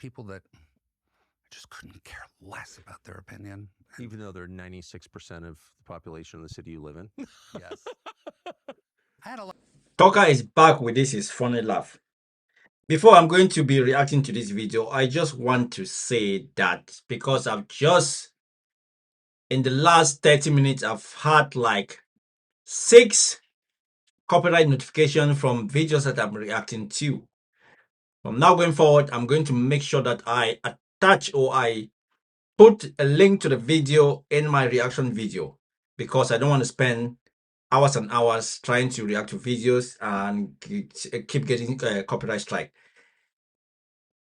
people that I just couldn't care less about their opinion. Even though they're 96% of the population of the city you live in. Yes. I had a lot. Tucker is back with this his funny laugh. Before I'm going to be reacting to this video, I just want to say that because I've just, in the last 30 minutes, I've had like 6 copyright notifications from videos that I'm reacting to. From now going forward, I'm going to make sure that I attach or I put a link to the video in my reaction video, because I don't want to spend hours and hours trying to react to videos and keep getting copyright strike.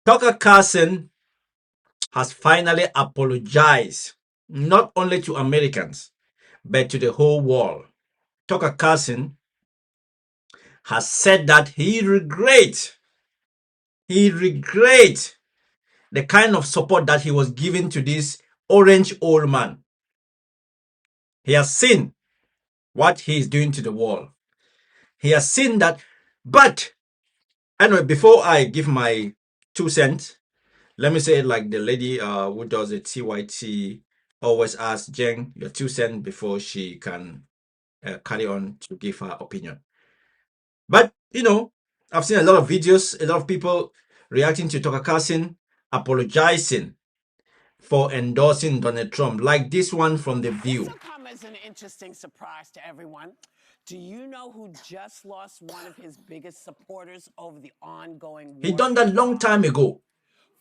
Tucker Carlson has finally apologized, not only to Americans, but to the whole world. Tucker Carlson has said that he regrets the kind of support that he was giving to this orange old man. He has seen what he is doing to the world. He has seen that. But anyway, before I give my 2 cents, let me say it like the lady who does the TYT always asks Jen your 2 cents before she can carry on to give her opinion. But, you know, I've seen a lot of videos, a lot of people reacting to Tucker Carlson, apologizing for endorsing Donald Trump, like this one from The View. This will come as an interesting surprise to everyone. Do you know who just lost one of his biggest supporters over the ongoing war? He done that long time ago.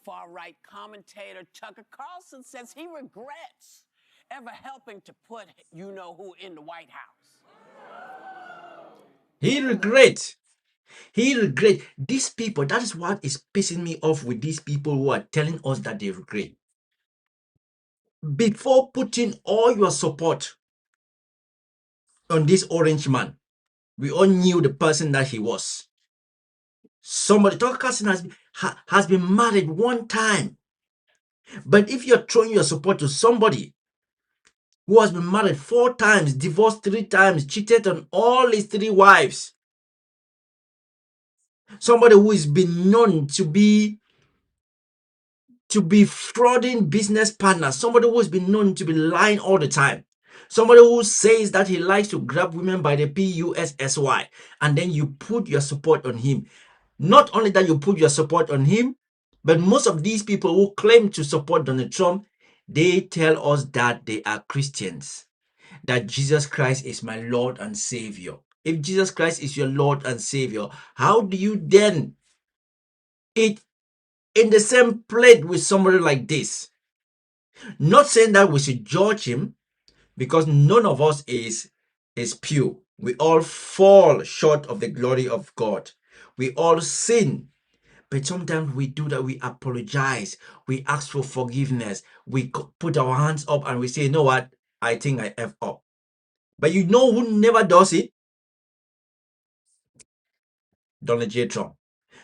Far-right commentator Tucker Carlson says he regrets ever helping to put you-know-who in the White House. He regrets. These people, that is what is pissing me off with these people who are telling us that they regret. Before putting all your support on this orange man, we all knew the person that he was. Somebody, Tucker Carlson has been married 1 time. But if you're throwing your support to somebody who has been married 4 times, divorced 3 times, cheated on all his 3 wives, somebody who has been known to be frauding business partners, somebody who has been known to be lying all the time, somebody who says that he likes to grab women by the PUSSY, and then you put your support on him. Not only that you put your support on him, but most of these people who claim to support Donald Trump, they tell us that they are Christians, that Jesus Christ is my Lord and Savior. If Jesus Christ is your Lord and Savior, how do you then eat in the same plate with somebody like this? Not saying that we should judge him, because none of us is pure. We all fall short of the glory of God. We all sin. But sometimes we do that. We apologize. We ask for forgiveness. We put our hands up and we say, you know what? I think I F up. But you know who never does it? Donald J. Trump.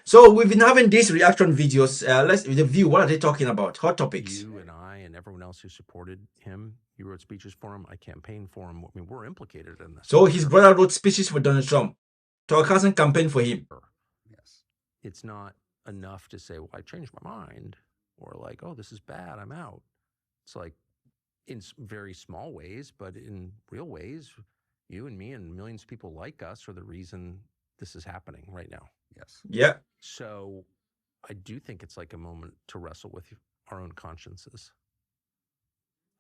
So we've been having these reaction videos. Let's review. What are they talking about? Hot topics. You and I and everyone else who supported him, you wrote speeches for him. I campaigned for him. I mean, we're implicated in this. So his brother wrote speeches for Donald Trump. Tucker Carlson campaigned for him. Yes. It's not enough to say, well, I changed my mind, or like, oh, this is bad, I'm out. It's like in very small ways, but in real ways, you and me and millions of people like us are the reason this is happening right now. Yes. Yeah. So I do think it's like a moment to wrestle with our own consciences.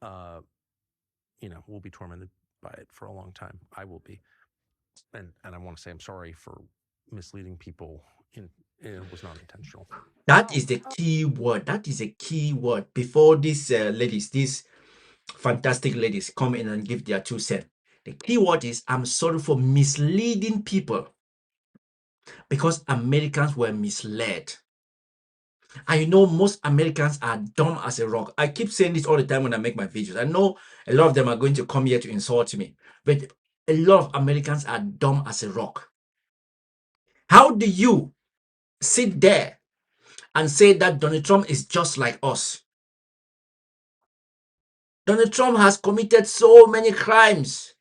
You know, we'll be tormented by it for a long time. I will be. And I want to say I'm sorry for misleading people. It was not intentional. That is the key word. That is a key word. Before these ladies, these fantastic ladies come in and give their 2 cents. The key word is, I'm sorry for misleading people, because Americans were misled. And you know, most Americans are dumb as a rock. I keep saying this all the time when I make my videos. I know a lot of them are going to come here to insult me, but a lot of Americans are dumb as a rock. How do you sit there and say that Donald Trump is just like us? Donald Trump has committed so many crimes,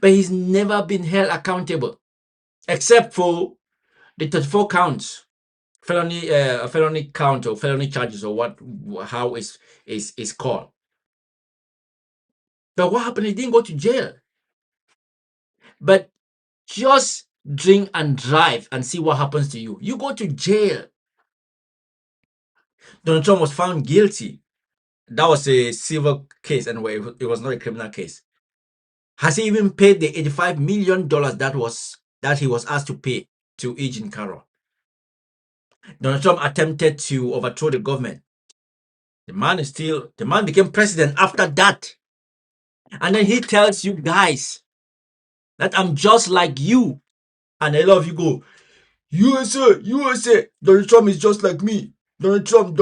but he's never been held accountable, except for the 34 counts felony count or felony charges or how is called. But what happened? He didn't go to jail. But just drink and drive and see what happens to you. You go to jail. Donald Trump was found guilty. That was a civil case anyway. It was not a criminal case. Has he even paid the $85 million that he was asked to pay to Eugene Carroll? Donald Trump attempted to overthrow the government. The man became president after that. And then he tells you guys that I'm just like you. And a lot of you go, USA, Donald Trump is just like me. Donald Trump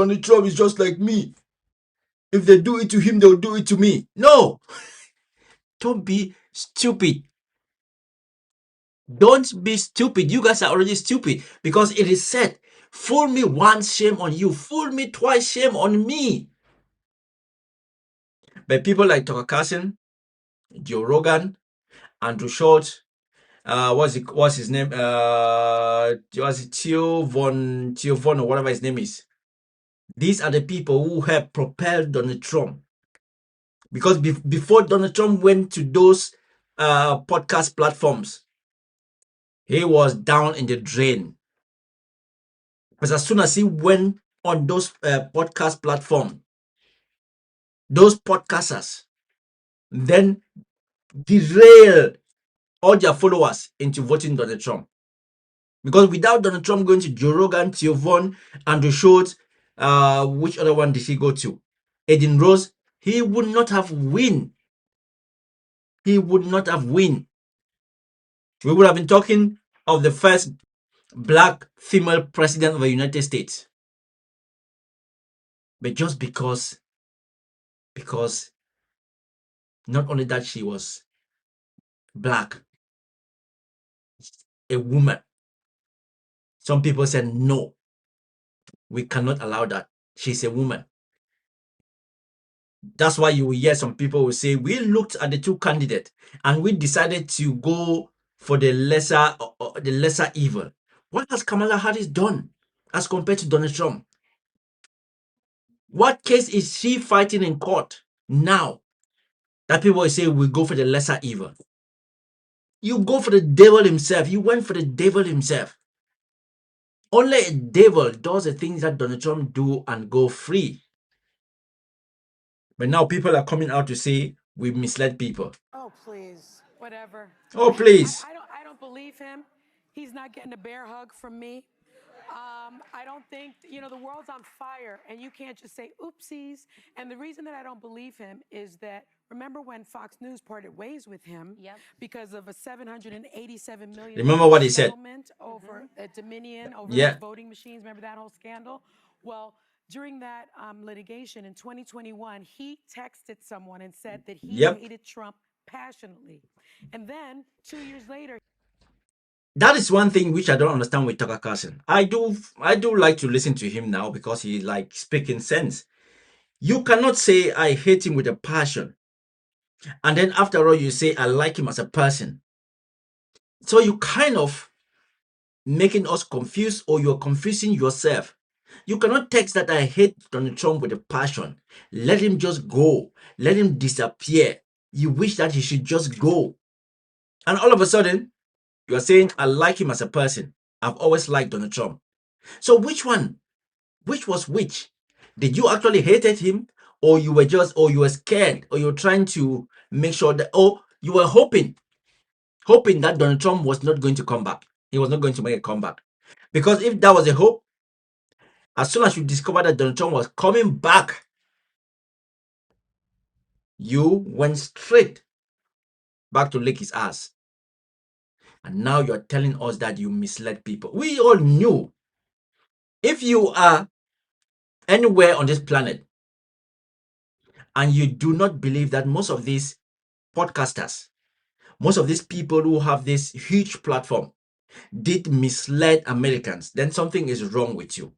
is just like me. If they do it to him, they'll do it to me. No, don't be stupid. Don't be stupid. You guys are already stupid because it is said, fool me once, shame on you. Fool me twice, shame on me. But people like Tucker Carlson, Joe Rogan, Andrew Schultz, what's his name? Was it Theo Von or whatever his name is? These are the people who have propelled Donald Trump. Because before Donald Trump went to those podcast platforms, he was down in the drain. Because as soon as he went on those podcast platforms, those podcasters then derailed all their followers into voting Donald Trump. Because without Donald Trump going to Joe Rogan, Theo Von, Andrew Schultz, which other one did he go to? Aiden Rose, he would not have win. He would not have win. We would have been talking of the first black female president of the United States. But just because not only that she was black, a woman, some people said, no, we cannot allow that. She's a woman. That's why you will hear some people will say, we looked at the two candidates and we decided to go for the lesser evil. What has Kamala Harris done as compared to Donald Trump? What case is she fighting in court now that people will say we go for the lesser evil? You go for the devil himself. You went for the devil himself. Only a devil does the things that Donald Trump do and go free. But now people are coming out to say we misled people. Oh, please. Whatever. Oh, please. I don't believe him. He's not getting a bear hug from me. I don't think, the world's on fire and you can't just say oopsies. And the reason that I don't believe him is that, remember when Fox News parted ways with him because of a $787 million Remember what he said? settlement over at Dominion, over those voting machines. Remember that whole scandal? Well, during that litigation in 2021, he texted someone and said that he hated Trump passionately. And then 2 years later, that is one thing which I don't understand with Tucker Carlson. I do like to listen to him now because he like speaking sense. You cannot say I hate him with a passion, and then after all you say I like him as a person. So you kind of making us confused, or you're confusing yourself. You cannot text that I hate Donald Trump with a passion. Let him just go. Let him disappear. You wish that he should just go. And all of a sudden, you are saying, I like him as a person. I've always liked Donald Trump. So which one? Which was which? Did you actually hated him? Or you were scared? Or you were trying to make sure that, you were hoping that Donald Trump was not going to come back. He was not going to make a comeback. Because if that was a hope, as soon as you discovered that Donald Trump was coming back, you went straight back to lick his ass. And now you're telling us that you misled people. We all knew. If you are anywhere on this planet and you do not believe that most of these podcasters, most of these people who have this huge platform did mislead Americans, then something is wrong with you.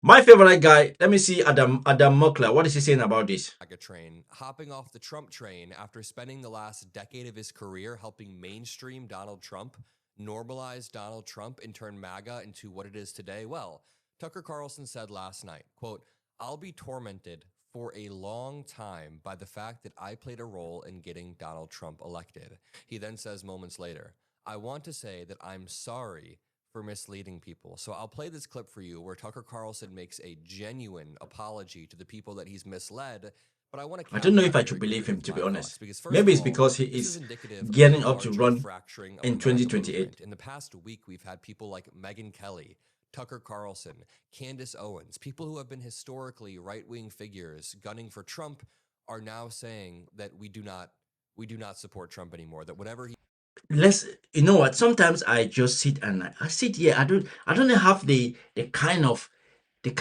My favorite guy, let me see Adam Mokler. What is he saying about this? A train, hopping off the Trump train after spending the last decade of his career helping mainstream Donald Trump normalize Donald Trump and turn MAGA into what it is today? Well, Tucker Carlson said last night, quote, "I'll be tormented for a long time by the fact that I played a role in getting Donald Trump elected." He then says moments later, "I want to say that I'm sorry for misleading people." So I'll play this clip for you where Tucker Carlson makes a genuine apology to the people that he's misled. But I want to I don't know if I caveat should here believe him, with to be my honest. thoughts, because first Maybe of it's all, because he this is indicative of gearing a up to larger run fracturing of in the MAGA 2028. movement. In the past week, we've had people like Megyn Kelly, Tucker Carlson, Candace Owens, people who have been historically right-wing figures gunning for Trump, are now saying that we do not support Trump anymore, that whatever he You know what, sometimes I just sit and I sit here, I don't have the kind of the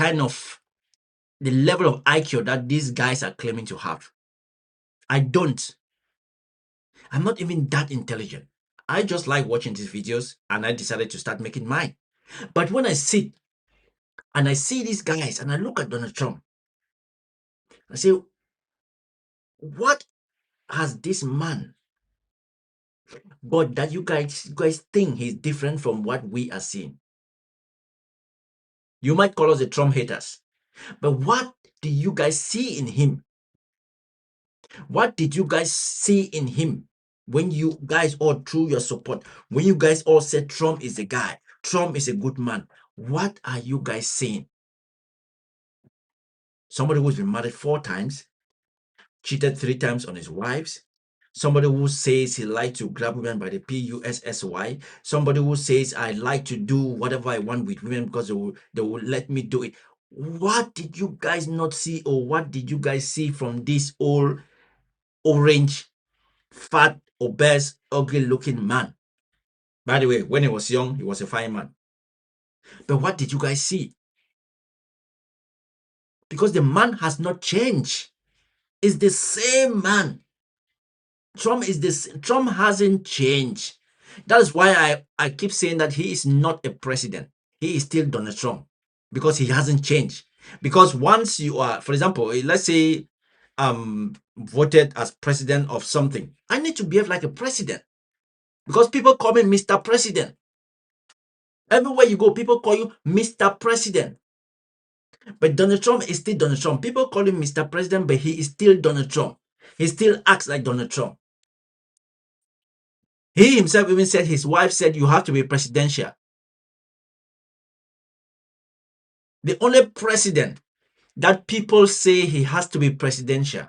level of IQ that these guys are claiming to have. I'm not even that intelligent. I just like watching these videos and I decided to start making mine. But when I sit and I see these guys and I look at Donald Trump, I say, what has this man got that you guys think he's different from what we are seeing? You might call us the Trump haters, but what do you guys see in him? What did you guys see in him when you guys all threw your support? When you guys all said Trump is the guy, Trump is a good man, what are you guys seeing? Somebody who's been married 4 times, cheated 3 times on his wives, somebody who says he likes to grab women by the PUSSY, somebody who says I like to do whatever I want with women because they will let me do it. What did you guys not see, or what did you guys see from this old orange, fat, obese, ugly looking man? By the way, when he was young, he was a fine man. But what did you guys see? Because the man has not changed. It's the same man. Trump hasn't changed. That is why I keep saying that he is not a president. He is still Donald Trump because he hasn't changed. Because once you are, for example, let's say voted as president of something, I need to behave like a president because people call me Mr. President. Everywhere you go, people call you Mr. President. But Donald Trump is still Donald Trump. People call him Mr. President, but he is still Donald Trump. He still acts like Donald Trump. He himself even said, his wife said, you have to be presidential. The only president that people say he has to be presidential,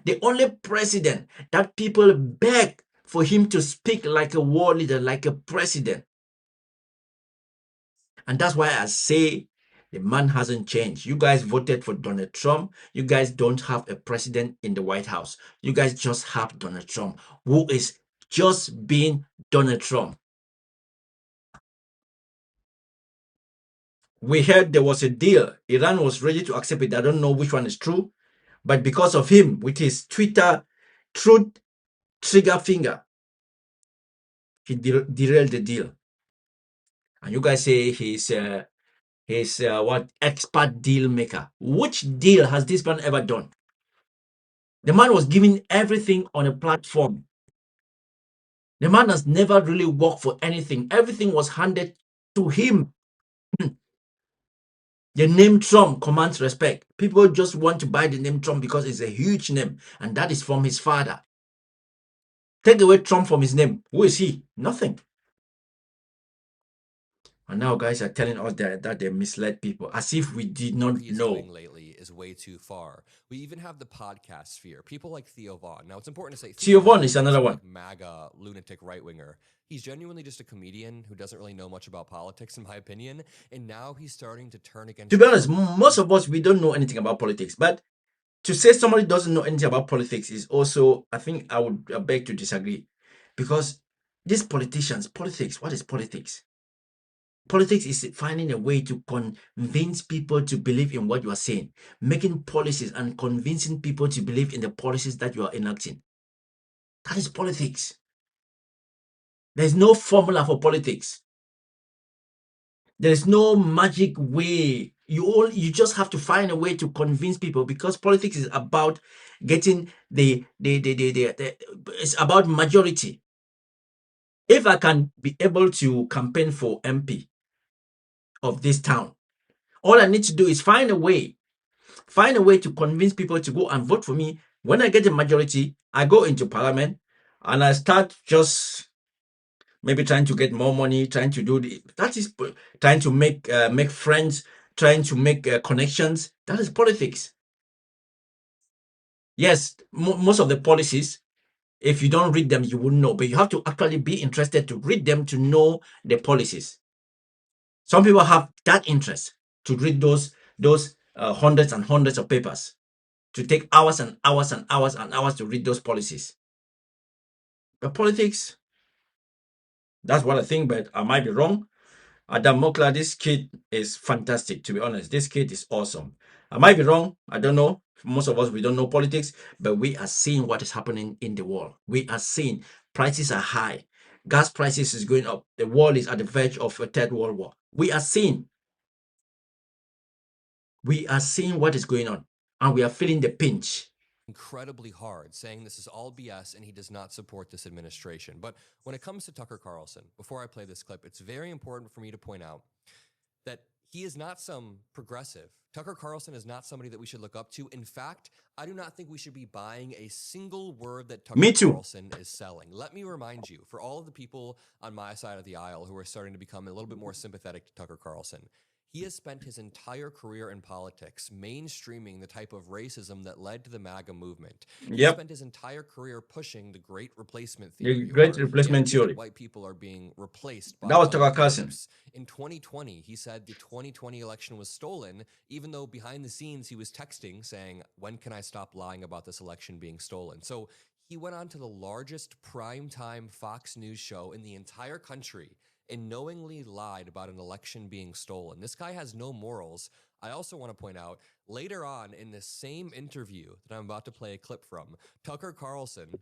the only president that people beg for him to speak like a world leader, like a president. And that's why I say the man hasn't changed. You guys voted for Donald Trump. You guys don't have a president in the White House. You guys just have Donald Trump, who is just being Donald Trump. We heard there was a deal. Iran was ready to accept it. I don't know which one is true. But because of him, with his Twitter truth trigger finger, he derailed the deal. And you guys say he's what expert deal maker. Which deal has this man ever done? The man was giving everything on a platform. The man has never really worked for anything. Everything was handed to him. The name Trump commands respect. People just want to buy the name Trump because it's a huge name, and that is from his father. Take away Trump from his name. Who is he? Nothing. And now guys are telling us that they misled people, as if we did not he's know. doing lately is way too far. We even have the podcast sphere. People like Theo Vaughn. Now, it's important to say Theo Vaughn Vaughn is another some, one. like MAGA lunatic right-winger. He's genuinely just a comedian who doesn't really know much about politics, in my opinion. And now he's starting to turn against. To be honest, most of us, we don't know anything about politics. But to say somebody doesn't know anything about politics is also, I think I would beg to disagree. Because these politicians, politics, what is politics? Politics is finding a way to convince people to believe in what you are saying, making policies and convincing people to believe in the policies that you are enacting. That is politics. There's no formula for politics. There's no magic way. You just have to find a way to convince people, because politics is about getting it's about majority. If I can be able to campaign for MP of this town, all I need to do is find a way to convince people to go and vote for me. When I get the majority, I go into parliament and I start just maybe trying to get more money, trying to do that is trying to make friends, trying to make connections. That is politics. Yes, most of the policies, if you don't read them, you wouldn't know. But you have to actually be interested to read them to know the policies. Some people have that interest to read those hundreds and hundreds of papers, to take hours and hours and hours and hours to read those policies. But politics, that's what I think, but I might be wrong. Adam Mokla, this kid is fantastic, to be honest. This kid is awesome. I might be wrong. I don't know. Most of us, we don't know politics, but we are seeing what is happening in the world. We are seeing prices are high. Gas prices is going up. The world is at the verge of a third world war. We are seeing what is going on, and we are feeling the pinch. Incredibly hard, saying this is all BS and he does not support this administration. But when it comes to Tucker Carlson, before I play this clip, it's very important for me to point out that he is not some progressive. Tucker Carlson is not somebody that we should look up to. In fact, I do not think we should be buying a single word that Tucker Carlson is selling. Let me remind you, for all of the people on my side of the aisle who are starting to become a little bit more sympathetic to Tucker Carlson, he has spent his entire career in politics mainstreaming the type of racism that led to the MAGA movement. He spent his entire career pushing the Great Replacement Theory. That white people are being replaced by other groups. In 2020, he said the 2020 election was stolen, even though behind the scenes he was texting saying, "When can I stop lying about this election being stolen?" So he went on to the largest primetime Fox News show in the entire country and knowingly lied about an election being stolen. This guy has no morals. I also want to point out, later on in the same interview that I'm about to play a clip from, Tucker Carlson,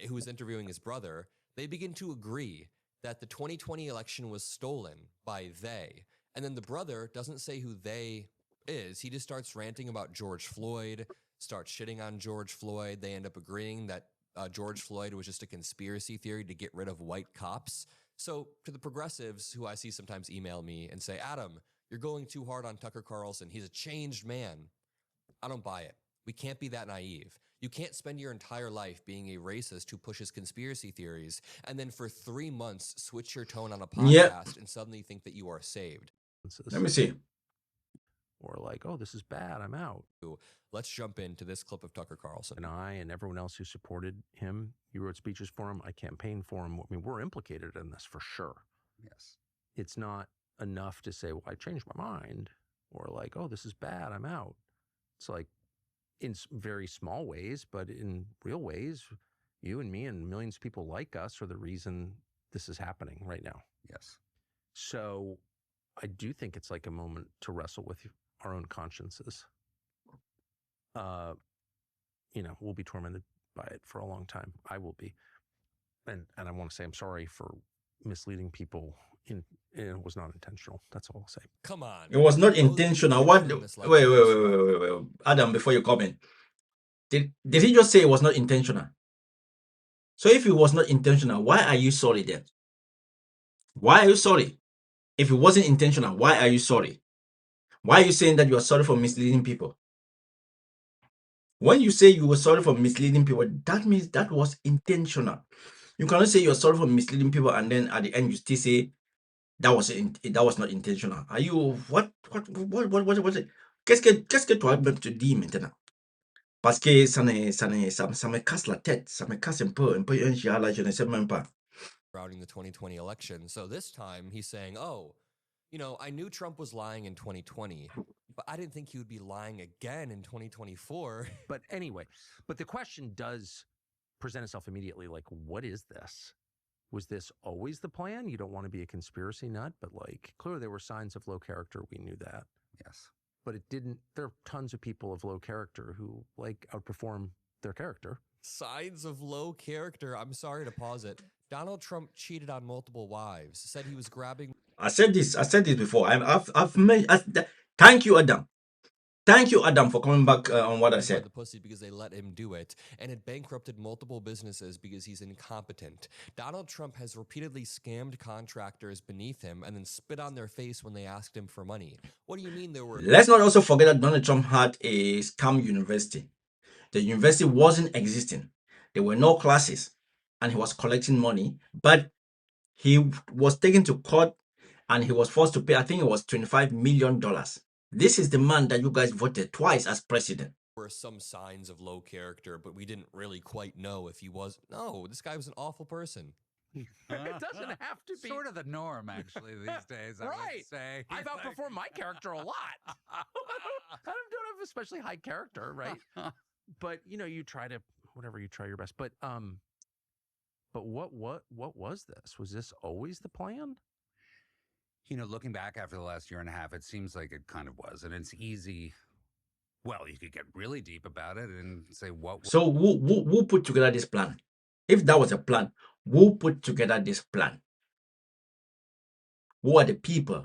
who is interviewing his brother, they begin to agree that the 2020 election was stolen by they. And then the brother doesn't say who they is. He just starts ranting about George Floyd, starts shitting on George Floyd. They end up agreeing that George Floyd was just a conspiracy theory to get rid of white cops. So to the progressives who I see sometimes email me and say, "Adam, you're going too hard on Tucker Carlson. He's a changed man." I don't buy it. We can't be that naive. You can't spend your entire life being a racist who pushes conspiracy theories and then for 3 months switch your tone on a podcast and suddenly think that you are saved. Let me see. Or like, "Oh, this is bad, I'm out." Let's jump into this clip of Tucker Carlson. And I and everyone else who supported him, you wrote speeches for him, I campaigned for him. I mean, we're implicated in this for sure. Yes. It's not enough to say, "Well, I changed my mind," or like, "Oh, this is bad, I'm out." It's like in very small ways, but in real ways, you and me and millions of people like us are the reason this is happening right now. Yes. So I do think it's like a moment to wrestle with our own consciences. We'll be tormented by it for a long time. I will be. And I want to say I'm sorry for misleading people. It was not intentional. That's all I'll say. Come on. It was not intentional. Wait. Adam, before you comment, did he just say it was not intentional? So if it was not intentional, why are you sorry then? Why are you sorry? If it wasn't intentional, why are you sorry? Why are you saying that you are sorry for misleading people? When you say you were sorry for misleading people, that means that was intentional. You cannot say you're sorry for misleading people and then at the end you still say that was not intentional. Are you what? Qu'est-ce que toi même te dis maintenant? Parce que ça me casse la tête, ça me casse un peu un là, je ne sais même pas. Routing the 2020 election. So this time he's saying, "Oh, I knew Trump was lying in 2020, but I didn't think he would be lying again in 2024. But anyway, the question does present itself immediately, like, what is this? Was this always the plan? You don't want to be a conspiracy nut, but like, clearly there were signs of low character. We knew that. Yes. But it didn't. There are tons of people of low character who like outperform their character. Signs of low character. I'm sorry to pause it. Donald Trump cheated on multiple wives, said he was grabbing. I said this before. Thank you, Adam. Thank you, Adam, for coming back on what I By said. the pussy because they let him do it, and it bankrupted multiple businesses because he's incompetent. Donald Trump has repeatedly scammed contractors beneath him and then spit on their face when they asked him for money. What do you mean there were... Let's not also forget that Donald Trump had a scam university. The university wasn't existing. There were no classes, and he was collecting money, but he was taken to court and he was forced to pay, I think it was $25 million. This is the man that you guys voted twice as president. were some signs of low character, but we didn't really quite know if he was... No, this guy was an awful person. It doesn't have to be. Sort of the norm, actually, these days, I would Right. say. I've outperformed my character a lot. I don't have especially high character, right? But you try to you try your best. But what was this? Was this always the plan? Looking back after the last year and a half, it seems like it kind of was. And it's easy. Well, you could get really deep about it and say what. So who put together this plan? If that was a plan, who put together this plan? Who are the people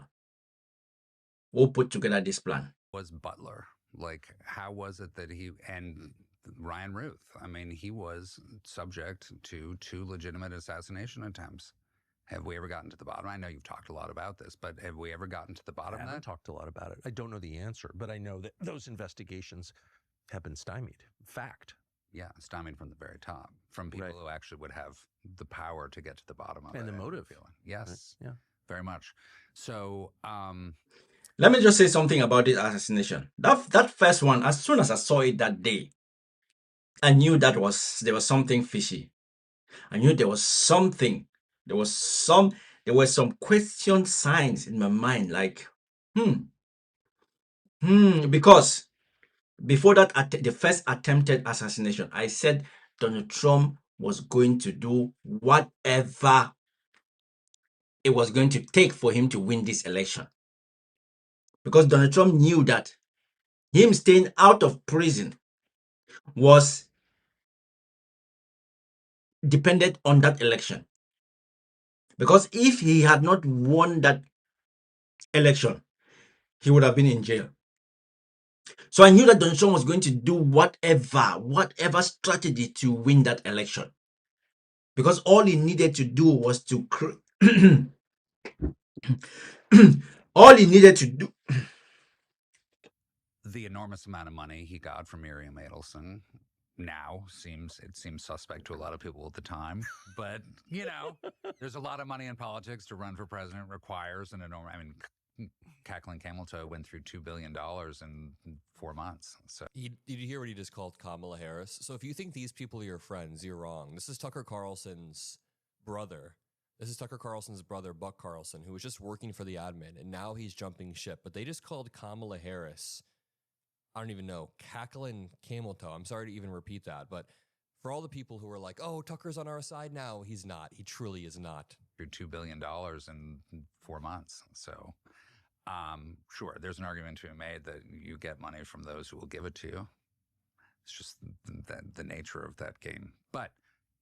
who put together this plan? Was Butler. Like, how was it that and Ryan Ruth, I mean, he was subject to 2 legitimate assassination attempts. Have we ever gotten to the bottom? I know you've talked a lot about this, but have we ever gotten to the bottom I of haven't that? talked a lot about it. I don't know the answer, but I know that those investigations have been stymied. Fact. Yeah, stymied from the very top, from people Right. who actually would have the power to get to the bottom of it. And the I motive. feel. Yes, Yeah. very much. So, Let me just say something about this assassination. That first one, as soon as I saw it that day, I knew there was something fishy. I knew there was something. There were some question signs in my mind, like, because before that, the first attempted assassination, I said Donald Trump was going to do whatever it was going to take for him to win this election. Because Donald Trump knew that him staying out of prison was dependent on that election. Because if he had not won that election, he would have been in jail. So I knew that Donald Trump was going to do whatever strategy to win that election. Because all he needed to do was to all he needed to do. the enormous amount of money he got from Miriam Adelson now seems suspect to a lot of people at the time. But there's a lot of money in politics. To run for president requires an enormous. I mean, Cackling Camel Toe went through $2 billion in 4 months. So Did you hear what he just called Kamala Harris? So if you think these people are your friends, you're wrong. This is Tucker Carlson's brother. This is Tucker Carlson's brother, Buck Carlson, who was just working for the admin, and now he's jumping ship. But they just called Kamala Harris, I don't even know, Cackling Camel Toe. I'm sorry to even repeat that, but for all the people who are like, oh, Tucker's on our side now, he's not. He truly is not. through $2 billion in 4 months. So sure, there's an argument to be made that you get money from those who will give it to you. It's just the nature of that game. But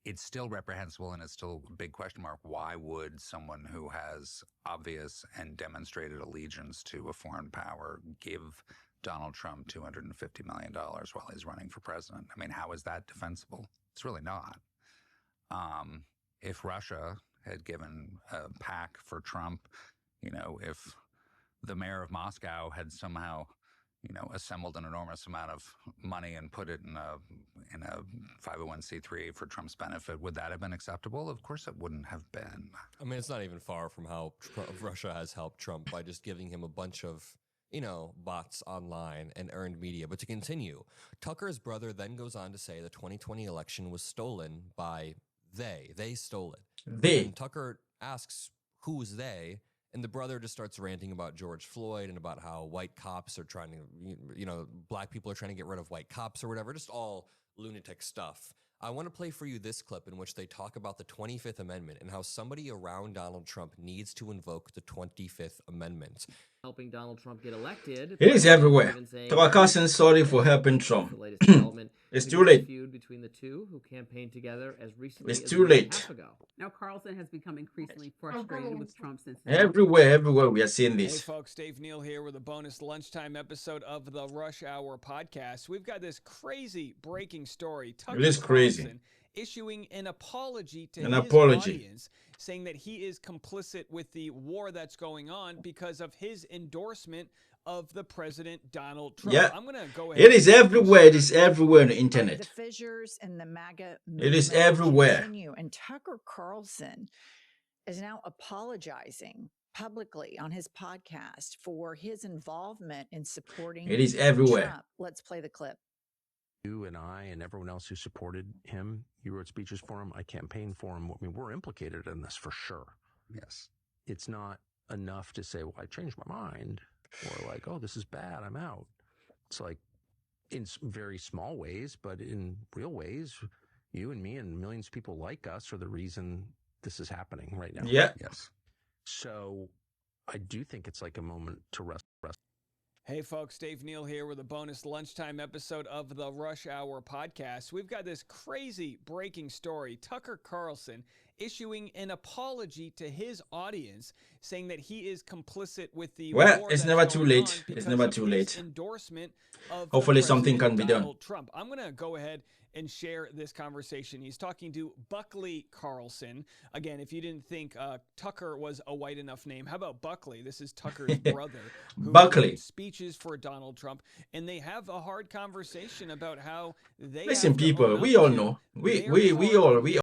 it's still reprehensible, and it's still a big question mark. Why would someone who has obvious and demonstrated allegiance to a foreign power give Donald Trump $250 million while he's running for president? I mean, how is that defensible? It's really not. If Russia had given a pack for Trump, if the mayor of Moscow had somehow, assembled an enormous amount of money and put it in a 501c3 for Trump's benefit, would that have been acceptable? Of course it wouldn't have been. I mean, it's not even far from how Russia has helped Trump by just giving him a bunch of, bots online and earned media. But to continue, Tucker's brother then goes on to say the 2020 election was stolen by they. They stole it. And Tucker asks, who's they? And the brother just starts ranting about George Floyd and about how white cops are trying to, black people are trying to get rid of white cops or whatever, just all lunatic stuff. I want to play for you this clip in which they talk about the 25th Amendment and how somebody around Donald Trump needs to invoke the 25th Amendment. helping Donald Trump get elected. It is everywhere. Even saying Tucker Carlson, sorry for helping the Trump. latest development It's in too the late. feud between the two, who campaigned together as recently It's as too a year and a late. half ago. Now, Carlson has become increasingly frustrated with Trump since Everywhere, we are seeing Hey this. folks, Dave Neal here with a bonus lunchtime episode of the Rush Hour podcast. We've got this crazy breaking story. Tucker It is crazy. Carlson issuing an apology to An his apology. audience, saying that he is complicit with the war that's going on because of his endorsement of the President Donald Trump. Yeah. I'm going to go ahead. It is everywhere. It is everywhere on the The internet. fissures in the MAGA It is movement everywhere. continue, and Tucker Carlson is now apologizing publicly on his podcast for his involvement in supporting It is everywhere. Trump. Let's play the clip. You and I and everyone else who supported him, you wrote speeches for him, I campaigned for him. I mean, we're implicated in this for sure. Yes. It's not enough to say, well, I changed my mind, or like, oh, this is bad, I'm out. It's like in very small ways, but in real ways, you and me and millions of people like us are the reason this is happening right now. Yeah. Yes. So I do think it's like a moment to rest. Hey folks, Dave Neal here with a bonus lunchtime episode of the Rush Hour podcast. We've got this crazy breaking story. Tucker Carlson issuing an apology to his audience, saying that he is complicit with the Well, war it's that's never too going late. on It's because never of too his late. endorsement of Hopefully the something President can be done. Donald Trump. I'm going to go ahead and share this conversation. He's talking to Buckley Carlson. Again, if you didn't think Tucker was a white enough name, how about Buckley? This is Tucker's brother, who Buckley. gave speeches for Donald Trump, and they have a hard conversation about how they Listen, have to people, own we up all to know. their part We